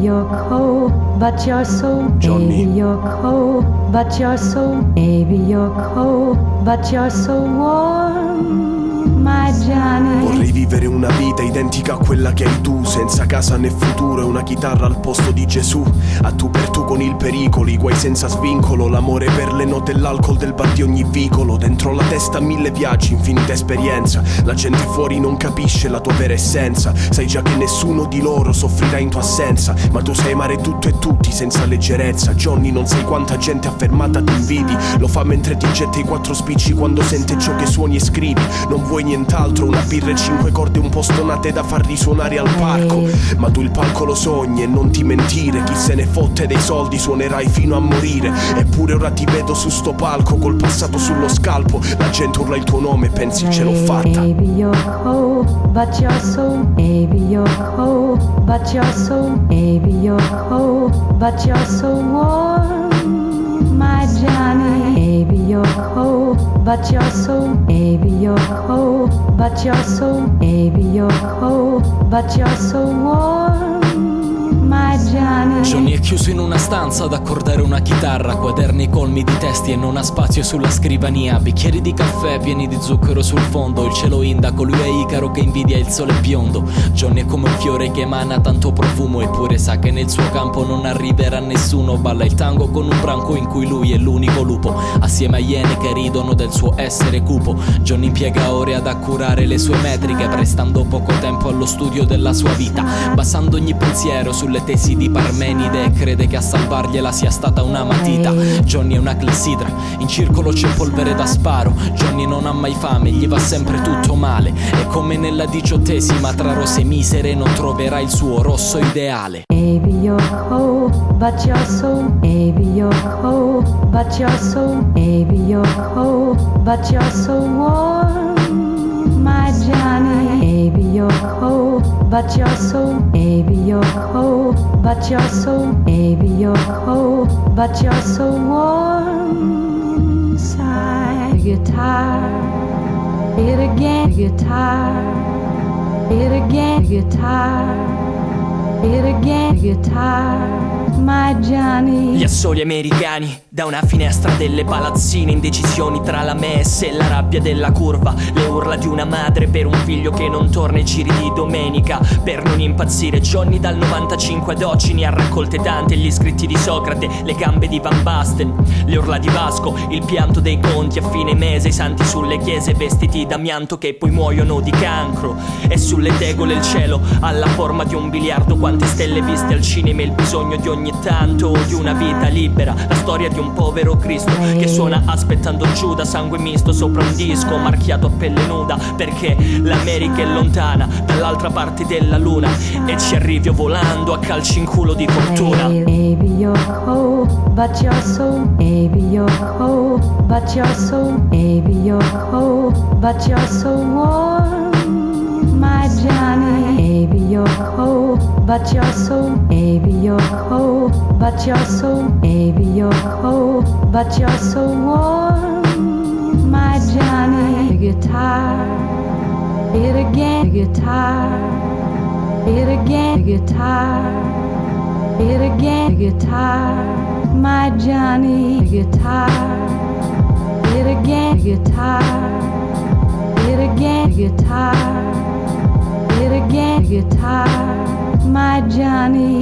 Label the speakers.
Speaker 1: you're cold, but you're so.
Speaker 2: Johnny.
Speaker 1: Baby, you're cold, but you're so. Baby, you're cold, but you're so warm, my Johnny.
Speaker 2: Vorrei vivere una vita identica a quella che hai tu, senza casa né futuro e una chitarra al posto di Gesù. A tu per tu con il pericolo, i guai senza svincolo, l'amore per le note e l'alcol del bar di ogni vicolo. Dentro la testa 1000 viaggi, infinita esperienza. La gente fuori non capisce la tua vera essenza. Sai già che nessuno di loro soffrirà in tua assenza, ma tu sai amare tutto e tutti senza leggerezza. Johnny, non sai quanta gente affermata ti invidi. Lo fa mentre ti getta i 4 spicci quando sente ciò che suoni e scrivi. Non vuoi nient'altro, una birra e 5 corde un po' stonate da far risuonare al parco. Ma tu il palco lo sogni e non ti mentire. Chi se ne fotte dei soldi, suonerai fino a morire. Eppure ora ti vedo su sto palco col passato sullo scalpo. La gente urla il tuo nome e pensi ce l'ho fatta.
Speaker 1: Baby, you're cold, but you're so. Baby, you're cold, but you're so. Baby, you're cold, but you're so warm, my Johnny. Baby, you're cold, but you're so. Baby, you're cold, but you're so. Baby, you're cold, but you're so warm, my Johnny.
Speaker 3: Johnny è chiuso in una stanza ad accordare una chitarra, quaderni colmi di testi e non ha spazio sulla scrivania, bicchieri di caffè pieni di zucchero sul fondo, il cielo indaco, lui è Icaro che invidia il sole biondo. Johnny è come un fiore che emana tanto profumo, eppure sa che nel suo campo non arriverà nessuno. Balla il tango con un branco in cui lui è l'unico lupo, assieme a iene che ridono del suo essere cupo. Johnny impiega ore ad accurare le sue metriche, prestando poco tempo allo studio della sua vita, basando ogni pensiero sulle tesi di Parmenide, e crede che a salvargliela sia stata una matita. Johnny è una clessidra, in circolo c'è polvere da sparo. Johnny non ha mai fame, gli va sempre tutto male. È come nella 18ª tra rose misere, non troverà il suo rosso ideale.
Speaker 1: Baby, you're cold, but you're so. Baby, you're cold, but you're so. Baby, you're cold, but you're so warm, my Johnny. Baby, you're cold, but you're so. Baby, you're cold, but you're so. Baby, you're cold, but you're so warm inside. Guitar, it again. Guitar, it again. Guitar, it again. Guitar, my Johnny.
Speaker 4: Gli assoli americani, da una finestra delle palazzine, indecisioni tra la messe e la rabbia della curva, le urla di una madre per un figlio che non torna ai giri di domenica. Per non impazzire, Johnny dal 95 ad oggi ne ha raccolte tante, gli scritti di Socrate, le gambe di Van Basten, le urla di Vasco, il pianto dei conti a fine mese, i santi sulle chiese vestiti d'amianto che poi muoiono di cancro, e sulle tegole il cielo alla forma di un biliardo, quante stelle viste al cinema, il bisogno di ogni tanto di una vita libera, la storia di un povero Cristo che suona aspettando Giuda, sangue misto sopra un disco marchiato a pelle nuda, perché l'America è lontana dall'altra parte della luna e ci arrivi volando a calci in culo di fortuna.
Speaker 1: Baby, you're cold, but you're so. Baby, you're cold, but you're so. Baby, you're cold, but you're so warm, my Johnny. Baby, you're cold, but you're so. Baby, you're cold, but you're so. Baby, you're cold, but you're so warm, my Johnny. Guitar, it again. Guitar, it again. Guitar, it again. Guitar, my Johnny. Guitar, it again. Guitar, it again. Guitar, it again. Guitar, my Johnny.